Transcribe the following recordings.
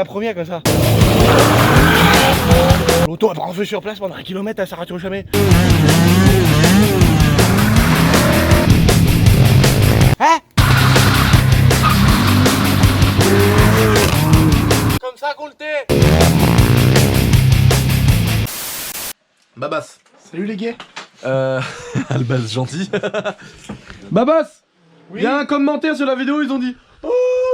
la première comme ça. L'auto elle prend en feu sur place pendant 1 kilomètre, elle s'arrête jamais. Hein? Comme ça qu'on le tait. Babas. Salut les gays. Albaz gentil. Babas. Oui. Il y a un commentaire sur la vidéo, ils ont dit: oh,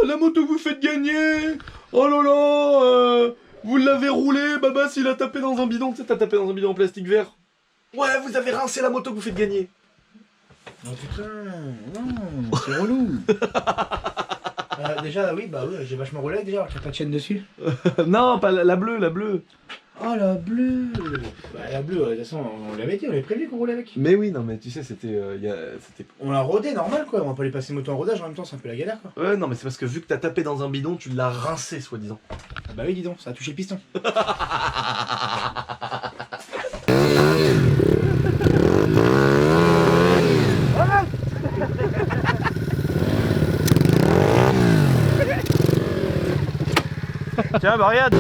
la moto que vous faites gagner. Oh là là, vous l'avez roulé, Babas il a tapé dans un bidon. Tu sais, t'as tapé dans un bidon en plastique vert. Ouais, vous avez rincé la moto que vous faites gagner. Oh putain, non, c'est relou. Déjà, oui, bah oui, j'ai vachement roulé déjà, alors qu'il n'y a pas de chaîne dessus. Non, pas la bleue, la bleue. Oh la bleue. Bah la bleue, de toute façon, on l'avait dit, on avait prévu qu'on roulait avec. Mais oui, non, mais tu sais, c'était. On l'a rodé normal quoi, on va pas aller passer moto en rodage en même temps, c'est un peu la galère quoi. Ouais, non, mais c'est parce que vu que t'as tapé dans un bidon, tu l'as rincé, soi-disant. Ah bah oui, dis donc, ça a touché le piston. Tiens, bah regarde.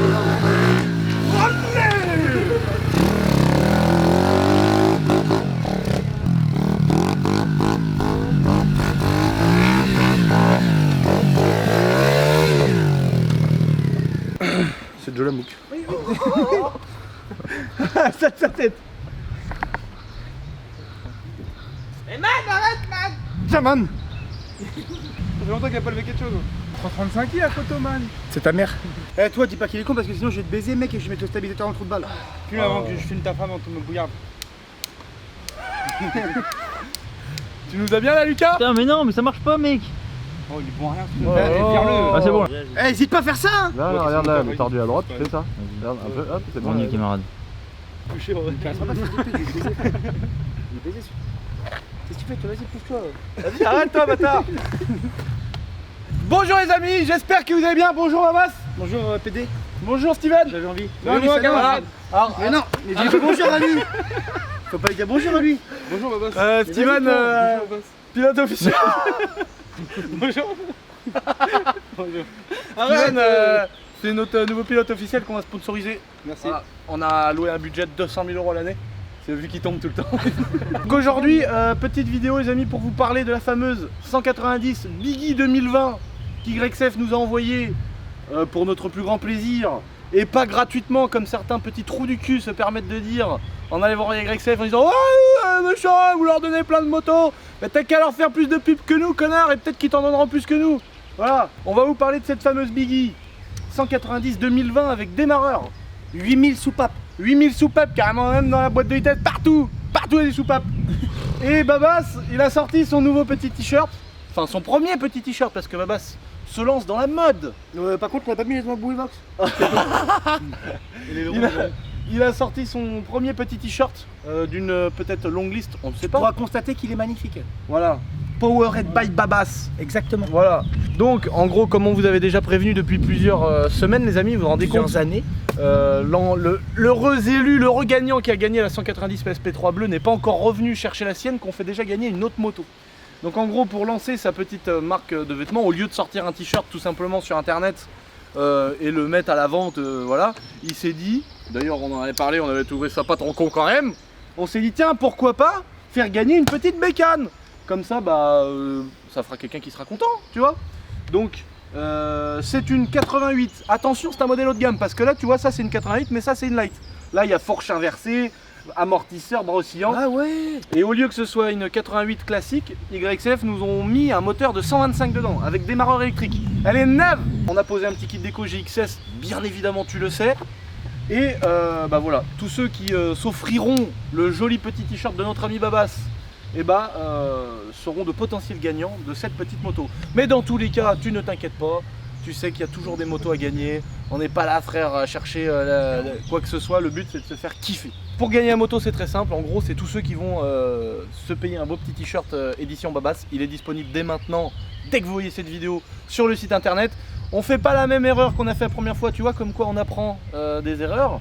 C'est de la mouque. Ça de sa tête. Mais man, arrête man. Tiens man. Ça fait longtemps qu'il a pas levé quelque chose. 35 kg la photo man. C'est ta mère. Eh toi dis pas qu'il est con parce que sinon je vais te baiser mec et je vais mettre le stabilisateur dans le trou de balle. Plus avant que je filme ta femme en me bouillarde. Tu nous as bien là Lucas? Putain mais non mais ça marche pas mec. Oh il est bon à rien. Ah c'est bon. Eh hésite pas à faire ça hein. Là, là, regarde là, elle est tordue à droite, tu fais ça. Regarde un peu, hop, c'est bon. Bon les camarades. Touché on va Qu'est-ce que tu fais toi? Vas-y pousse-toi. Vas-y arrête-toi bâtard. Bonjour les amis, j'espère que vous allez bien. Bonjour Amas. Bonjour PD. Bonjour Steven. J'avais envie. Salut, moi, camarade. Alors, mais non, mais dis pas bonjour à lui. Faut pas lui dire bonjour à lui. Bonjour, Babas. Steven, pilote officiel. Bonjour. Bonjour. Steven, c'est notre nouveau pilote officiel qu'on va sponsoriser. Merci. Voilà. On a alloué un budget de 200 000 € à l'année. C'est vu qu'il tombe tout le temps. Donc aujourd'hui, petite vidéo les amis pour vous parler de la fameuse 190 Biggie 2020 qu'YXF nous a envoyé pour notre plus grand plaisir et pas gratuitement comme certains petits trous du cul se permettent de dire en allant voir YXF en disant ouais méchant, vous leur donnez plein de motos, mais t'as qu'à leur faire plus de pubs que nous connard et peut-être qu'ils t'en donneront plus que nous. Voilà, on va vous parler de cette fameuse Biggie 190 2020 avec démarreur, 8000 soupapes. 8000 soupapes carrément même dans la boîte de vitesse, partout il y a des soupapes. Et Babas, il a sorti son nouveau petit t-shirt, enfin son premier petit t-shirt parce que Babas se lance dans la mode. Par contre on n'a pas mis les doigts Bouybox. Il a sorti son premier petit t-shirt d'une peut-être longue liste, on ne sait pas. On va constater qu'il est magnifique. Voilà. Powered by Babas. Exactement. Voilà. Donc en gros comme on vous avait déjà prévenu depuis plusieurs semaines les amis, vous vous rendez compte années. L'heureux élu, l'heureux gagnant qui a gagné la 190 PSP3 bleue n'est pas encore revenu chercher la sienne, qu'on fait déjà gagner une autre moto. Donc en gros pour lancer sa petite marque de vêtements, au lieu de sortir un t-shirt tout simplement sur internet et le mettre à la vente, voilà, il s'est dit, d'ailleurs on en avait parlé, on avait trouvé ça pas trop con quand même, on s'est dit tiens pourquoi pas faire gagner une petite bécane. Comme ça bah ça fera quelqu'un qui sera content, tu vois. Donc c'est une 88, attention c'est un modèle haut de gamme parce que là tu vois ça c'est une 88 mais ça c'est une light. Là il y a fourche inversée, amortisseur, bras oscillant. Ah ouais. Et au lieu que ce soit une 88 classique, YXF nous ont mis un moteur de 125 dedans avec démarreur électrique. Elle est neuve. On a posé un petit kit déco GXS, bien évidemment tu le sais. Et bah voilà, tous ceux qui s'offriront le joli petit t-shirt de notre ami Babas et bah seront de potentiels gagnants de cette petite moto. Mais dans tous les cas, tu ne t'inquiètes pas, tu sais qu'il y a toujours des motos à gagner. On n'est pas là frère à chercher quoi que ce soit, le but c'est de se faire kiffer. Pour gagner la moto c'est très simple, en gros c'est tous ceux qui vont se payer un beau petit t-shirt édition Babas. Il est disponible dès maintenant, dès que vous voyez cette vidéo sur le site internet. On fait pas la même erreur qu'on a fait la première fois, tu vois, comme quoi on apprend des erreurs.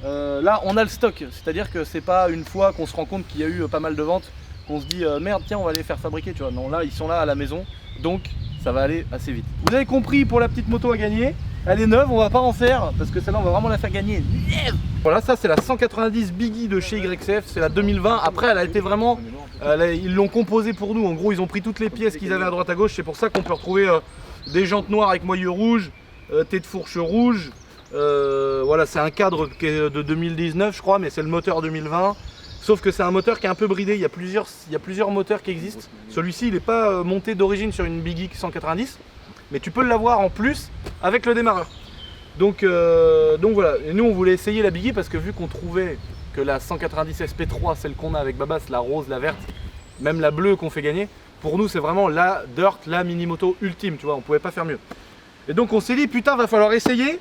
Là on a le stock, c'est-à-dire que c'est pas une fois qu'on se rend compte qu'il y a eu pas mal de ventes qu'on se dit merde tiens on va les faire fabriquer, tu vois. Non là ils sont là à la maison, donc ça va aller assez vite. Vous avez compris pour la petite moto à gagner. Elle est neuve, on va pas en faire parce que celle-là on va vraiment la faire gagner. Voilà, ça c'est la 190 Biggie de chez YCF, c'est la 2020. Après elle a été vraiment, ils l'ont composée pour nous. En gros ils ont pris toutes les pièces qu'ils avaient à droite à gauche. C'est pour ça qu'on peut retrouver des jantes noires avec moyeu rouge, tête de fourche rouge. Voilà, c'est un cadre qui est de 2019 je crois, mais c'est le moteur 2020. Sauf que c'est un moteur qui est un peu bridé, il y a plusieurs moteurs qui existent. Celui-ci il n'est pas monté d'origine sur une Biggie 190. Mais tu peux l'avoir en plus avec le démarreur. Donc voilà, et nous on voulait essayer la Biggie parce que vu qu'on trouvait que la 190 SP3, celle qu'on a avec Babas, la rose, la verte, même la bleue qu'on fait gagner, pour nous c'est vraiment la dirt, la mini moto ultime, tu vois, on pouvait pas faire mieux. Et donc on s'est dit putain va falloir essayer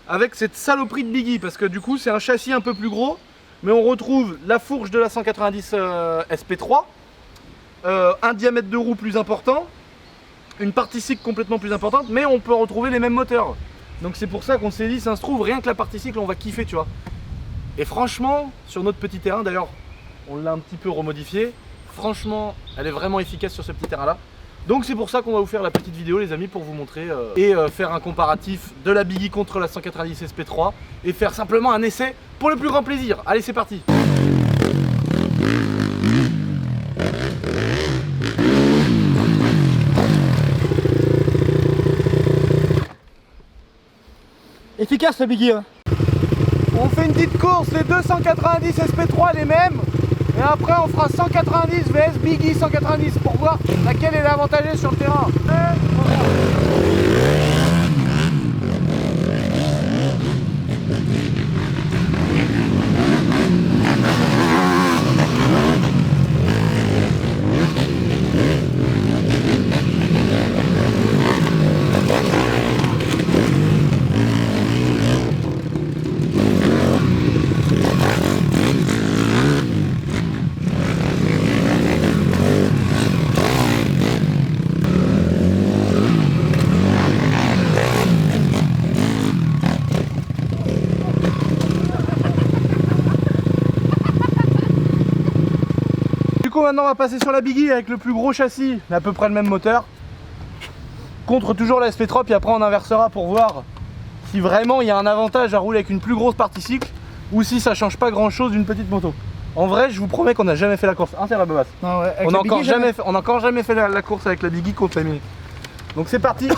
avec cette saloperie de Biggie parce que du coup c'est un châssis un peu plus gros, mais on retrouve la fourche de la 190 SP3, un diamètre de roue plus important, une partie cycle complètement plus importante, mais on peut retrouver les mêmes moteurs. Donc c'est pour ça qu'on s'est dit, ça se trouve, rien que la partie cycle, on va kiffer, tu vois. Et franchement, sur notre petit terrain, d'ailleurs, on l'a un petit peu remodifié. Franchement, elle est vraiment efficace sur ce petit terrain-là. Donc c'est pour ça qu'on va vous faire la petite vidéo, les amis, pour vous montrer et faire un comparatif de la Biggie contre la 190 SP3 et faire simplement un essai pour le plus grand plaisir. Allez, c'est parti. Efficace ce Biggie hein. On fait une petite course, les 290 SP3 les mêmes. Et après on fera 190 vs Biggie 190 pour voir laquelle est l'avantagée sur le terrain. Du coup maintenant on va passer sur la Biggie avec le plus gros châssis, mais à peu près le même moteur. Contre toujours la SP3, puis après on inversera pour voir si vraiment il y a un avantage à rouler avec une plus grosse partie cycle ou si ça change pas grand chose d'une petite moto. En vrai je vous promets qu'on n'a jamais fait la course, hein c'est la Babas. Non, ouais, On n'a encore jamais fait la course avec la Biggie contre la Mini. Donc c'est parti.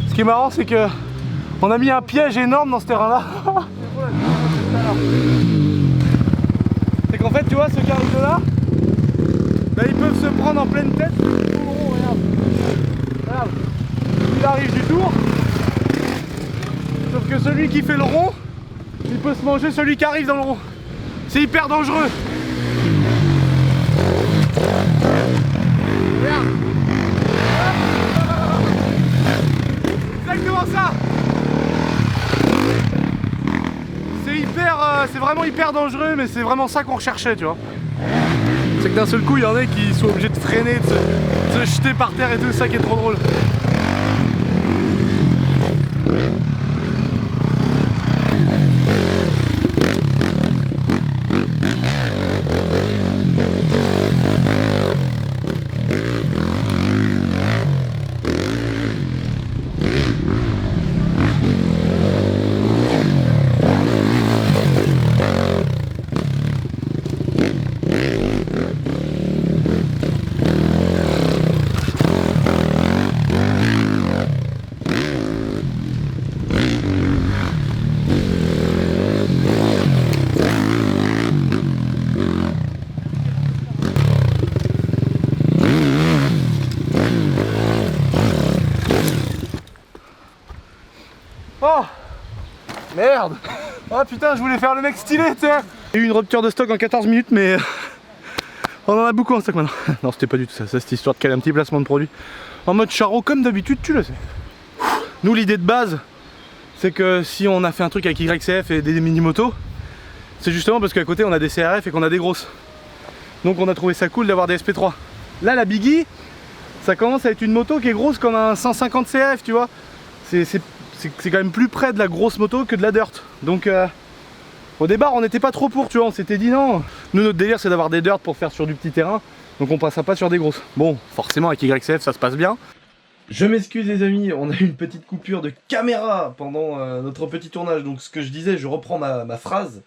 Ce qui est marrant c'est que on a mis un piège énorme dans ce terrain là. C'est qu'en fait tu vois ceux qui arrivent de là, bah, ils peuvent se prendre en pleine tête. Regarde. Regarde. Il arrive du tour. Sauf que celui qui fait le rond, il peut se manger celui qui arrive dans le rond. C'est hyper dangereux. Regarde. Exactement ça. C'est vraiment hyper dangereux, mais c'est vraiment ça qu'on recherchait, tu vois. C'est que d'un seul coup, il y en a qui sont obligés de freiner, de se jeter par terre et tout, ça qui est trop drôle. Oh merde. Oh putain, je voulais faire le mec stylé, tu sais. Il y a eu une rupture de stock en 14 minutes, mais on en a beaucoup en stock maintenant. Non, c'était pas du tout ça, cette histoire de caler un petit placement de produit. En mode charreau, comme d'habitude, tu le sais. Nous, l'idée de base, c'est que si on a fait un truc avec YCF et des mini-motos, c'est justement parce qu'à côté, on a des CRF et qu'on a des grosses. Donc on a trouvé ça cool d'avoir des SP3. Là, la Biggie, ça commence à être une moto qui est grosse comme un 150 CRF, tu vois. C'est quand même plus près de la grosse moto que de la dirt. Donc au départ on n'était pas trop pour, tu vois, on s'était dit non. Nous notre délire c'est d'avoir des dirt pour faire sur du petit terrain. Donc on passera pas sur des grosses. Bon, forcément avec YCF ça se passe bien. Je m'excuse les amis, on a eu une petite coupure de caméra pendant notre petit tournage. Donc ce que je disais, je reprends ma phrase.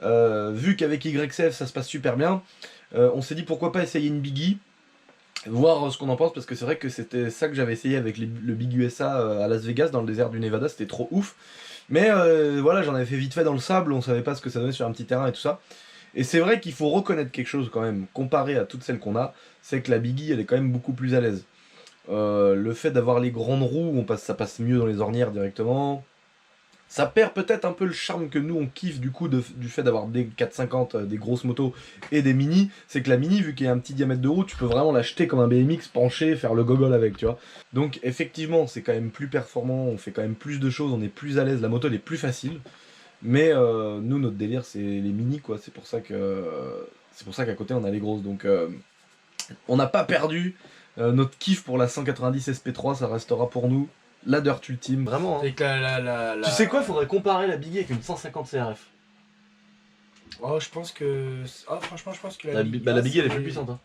Vu qu'avec YCF ça se passe super bien, on s'est dit pourquoi pas essayer une Biggie. Voir ce qu'on en pense, parce que c'est vrai que c'était ça que j'avais essayé avec le Big USA à Las Vegas dans le désert du Nevada, c'était trop ouf. Mais voilà, j'en avais fait vite fait dans le sable, on savait pas ce que ça donnait sur un petit terrain et tout ça. Et c'est vrai qu'il faut reconnaître quelque chose quand même, comparé à toutes celles qu'on a, c'est que la Biggie elle est quand même beaucoup plus à l'aise. Le fait d'avoir les grandes roues, ça passe mieux dans les ornières directement. Ça perd peut-être un peu le charme que nous on kiffe du coup du fait d'avoir des 450, des grosses motos et des mini. C'est que la mini, vu qu'il y a un petit diamètre de roue, tu peux vraiment l'acheter comme un BMX, pencher, faire le gogol avec, tu vois. Donc effectivement c'est quand même plus performant, on fait quand même plus de choses, on est plus à l'aise, la moto elle est plus facile. Mais nous notre délire c'est les mini quoi, c'est pour ça qu'à côté on a les grosses. Donc on n'a pas perdu notre kiff pour la 190 SP3, ça restera pour nous la dirt ultime, vraiment. Hein. Tu sais quoi, faudrait comparer la Biggie avec une 150 CRF. Oh, je pense que. Oh, franchement, je pense que la Biggie elle est plus puissante. Hein.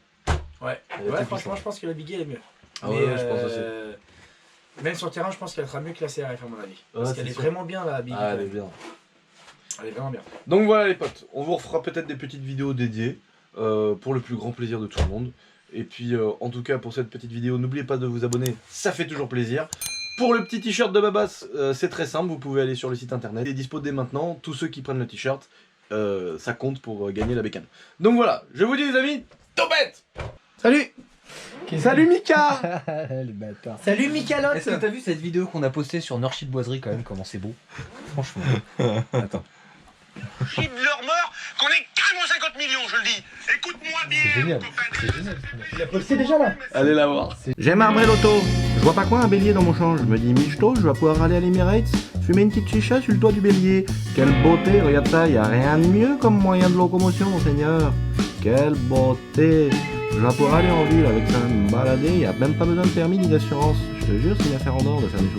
Ouais, franchement, je pense que la Biggie elle est mieux. Ah ouais, je pense aussi. Même sur le terrain, je pense qu'elle sera mieux que la CRF à mon avis. Parce qu'elle est vraiment bien la Biggie. Ah, elle est bien. Elle est vraiment bien. Donc voilà les potes, on vous refera peut-être des petites vidéos dédiées pour le plus grand plaisir de tout le monde. Et puis en tout cas pour cette petite vidéo, n'oubliez pas de vous abonner, ça fait toujours plaisir. Pour le petit t-shirt de Babas, c'est très simple, vous pouvez aller sur le site internet. Il est dispo dès maintenant, tous ceux qui prennent le t-shirt, ça compte pour gagner la bécane. Donc voilà, je vous dis les amis, topette. Salut. Salut Mika. Les bâtards. Salut Mikalotte. Est-ce que t'as vu cette vidéo qu'on a postée sur Nord Shit Boiserie quand même, comment c'est beau? Franchement. Attends. De leur mort, qu'on est carrément 50 millions, je le dis. Écoute-moi bien. C'est génial. C'est génial. Il a posté déjà là. Allez la voir. J'aime arbrer l'auto. Je vois pas quoi un bélier dans mon champ. Je me dis michto, je vais pouvoir aller à l'Emirates, fumer une petite chicha sur le toit du bélier. Quelle beauté, regarde ça, y a rien de mieux comme moyen de locomotion, monseigneur. Quelle beauté. Je vais pouvoir aller en ville avec ça, me balader, y a même pas besoin de permis ni d'assurance. Je te jure, c'est une affaire en or de faire des choses.